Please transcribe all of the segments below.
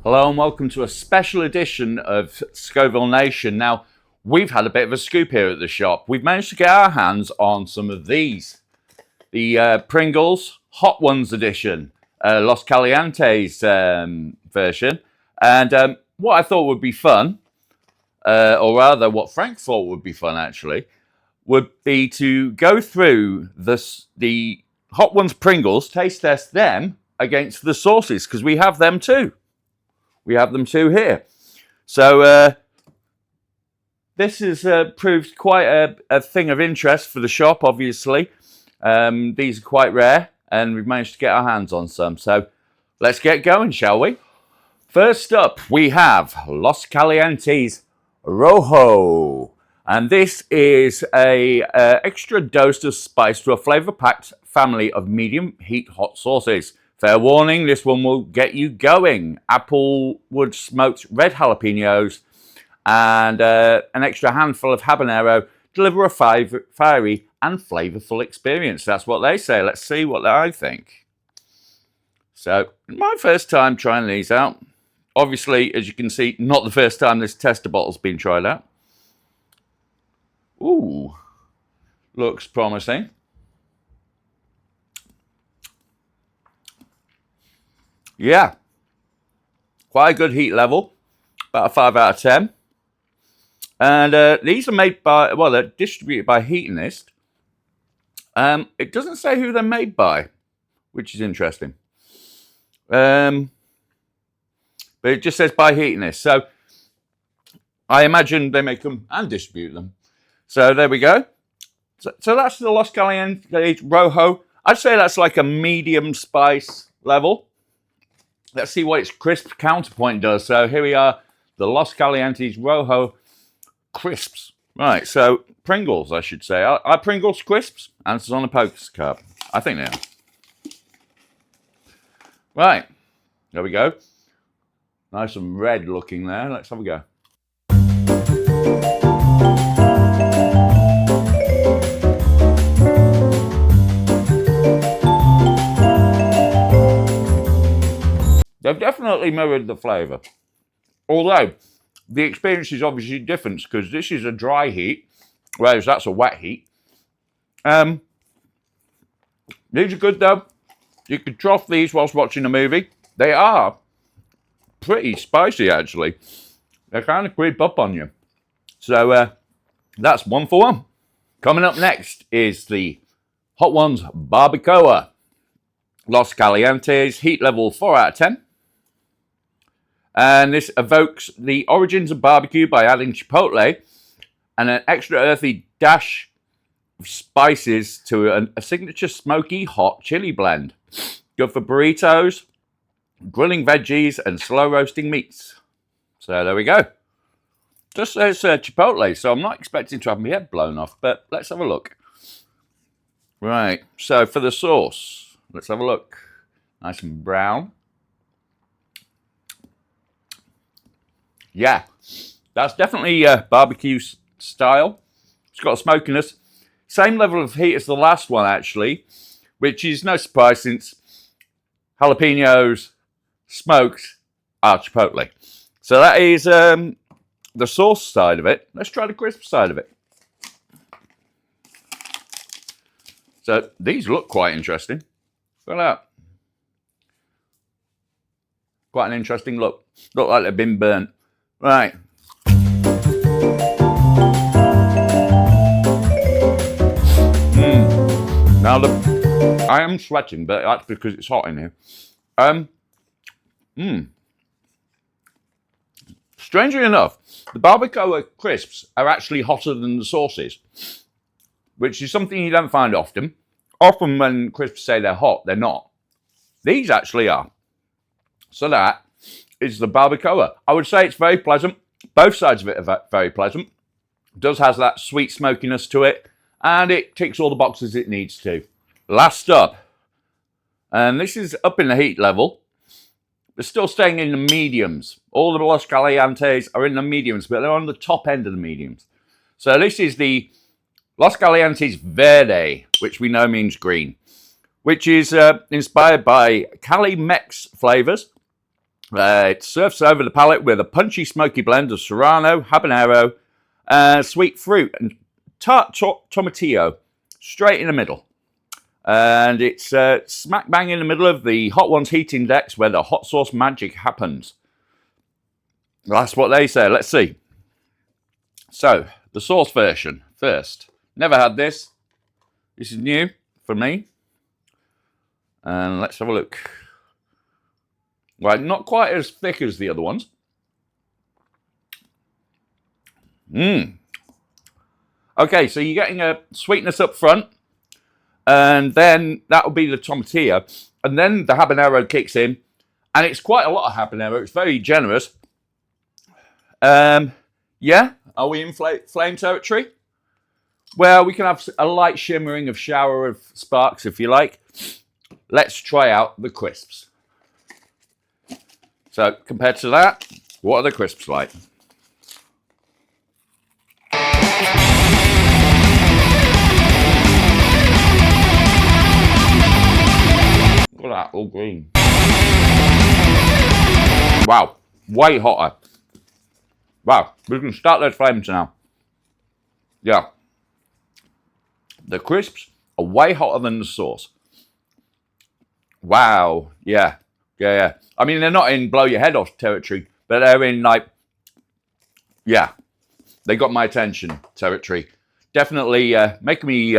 Hello and welcome to a special edition of Scoville Nation. Now, we've had a bit of a scoop here at the shop. We've managed to get our hands on some of these. The Pringles Hot Ones edition, Los Calientes version. And what I thought would be fun, or rather what Frank thought would be fun actually, would be to go through the Hot Ones Pringles, taste test them against the sauces, because we have them too. We have them too here. So this has proved quite a thing of interest for the shop, obviously. These are quite rare, and we've managed to get our hands on some. So let's get going, shall we? First up, we have Los Calientes Rojo. And this is a extra dose of spice to a flavor-packed family of medium heat hot sauces. Fair warning, this one will get you going. Applewood smoked red jalapenos and an extra handful of habanero deliver a fiery and flavorful experience. That's what they say. Let's see what I think. So, my first time trying these out. Obviously, as you can see, not the first time this tester bottle's been tried out. Ooh, looks promising. Yeah, quite a good heat level, about a 5 out of 10. And these are made by, well, they're distributed by Heatonist. It doesn't say who they're made by, which is interesting. But it just says by Heatonist. So I imagine they make them and distribute them. So there we go. So that's the Los Calientes Rojo. I'd say that's like a medium spice level. Let's see what its crisp counterpoint does. So here we are, the Los Calientes Rojo crisps. Right, so Pringles, I should say. Are Pringles crisps? Answers on the postcard. I think they are. Right, there we go. Nice and red looking there. Let's have a go. They've definitely mirrored the flavour. Although, the experience is obviously different because this is a dry heat, whereas that's a wet heat. These are good though. You could trough these whilst watching a movie. They are pretty spicy actually. They kind of creep up on you. So that's 1 for 1. Coming up next is the Hot Ones Barbacoa. Los Calientes, heat level 4 out of 10. And this evokes the origins of barbecue by adding chipotle and an extra earthy dash of spices to a signature smoky hot chili blend. Good for burritos, grilling veggies, and slow roasting meats. So there we go. Just says chipotle, so I'm not expecting to have my head blown off, but let's have a look. Right, so for the sauce, let's have a look. Nice and brown. Yeah, that's definitely barbecue style. It's got a smokiness. Same level of heat as the last one, actually, which is no surprise since jalapenos smoked are chipotle. So that is the sauce side of it. Let's try the crisp side of it. So these look quite interesting. Look at that. Quite an interesting look. Look like they've been burnt. Right. Now I am sweating, but that's because it's hot in here. Strangely enough, the barbacoa crisps are actually hotter than the sauces, which is something you don't find often. Often when crisps say they're hot, they're not. These actually are. So that is the barbacoa. I would say it's very pleasant. Both sides of it are very pleasant. It does have that sweet smokiness to it, and it ticks all the boxes it needs to. Last up, and this is up in the heat level. They're still staying in the mediums. All the Los Calientes are in the mediums, but they're on the top end of the mediums. So this is the Los Calientes Verde, which we know means green, which is inspired by Cali Mex flavors. It surfs over the palate with a punchy, smoky blend of serrano, habanero, sweet fruit, and tart tomatillo, straight in the middle. And it's smack bang in the middle of the Hot Ones heat index where the hot sauce magic happens. That's what they say. Let's see. So, the sauce version first. Never had this. This is new for me. And let's have a look. Right, not quite as thick as the other ones. Okay, so you're getting a sweetness up front. And then that will be the tomatillo. And then the habanero kicks in. And it's quite a lot of habanero. It's very generous. Yeah, are we in flame territory? Well, we can have a light shimmering of shower of sparks if you like. Let's try out the crisps. So, compared to that, what are the crisps like? Look at that, all green. Wow, way hotter. Wow, we can start those flames now. Yeah. The crisps are way hotter than the sauce. Wow, yeah. I mean, they're not in blow your head off territory, but they're in like, yeah, they got my attention territory. Definitely making me,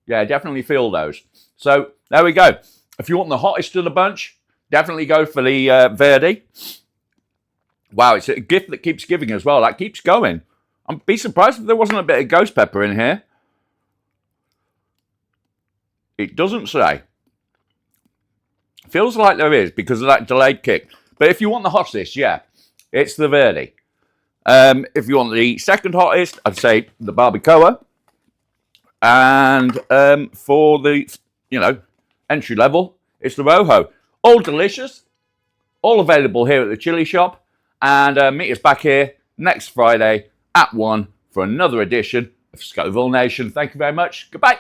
definitely feel those. So there we go. If you want the hottest of the bunch, definitely go for the Verdi. Wow, it's a gift that keeps giving as well. That keeps going. I'd be surprised if there wasn't a bit of ghost pepper in here. It doesn't say. Feels like there is because of that delayed kick. But if you want the hottest, yeah, it's the Verdi. If you want the second hottest, I'd say the Barbacoa. And for the, entry level, it's the Rojo. All delicious. All available here at the Chili Shop. And meet us back here next Friday at 1 for another edition of Scoville Nation. Thank you very much. Goodbye.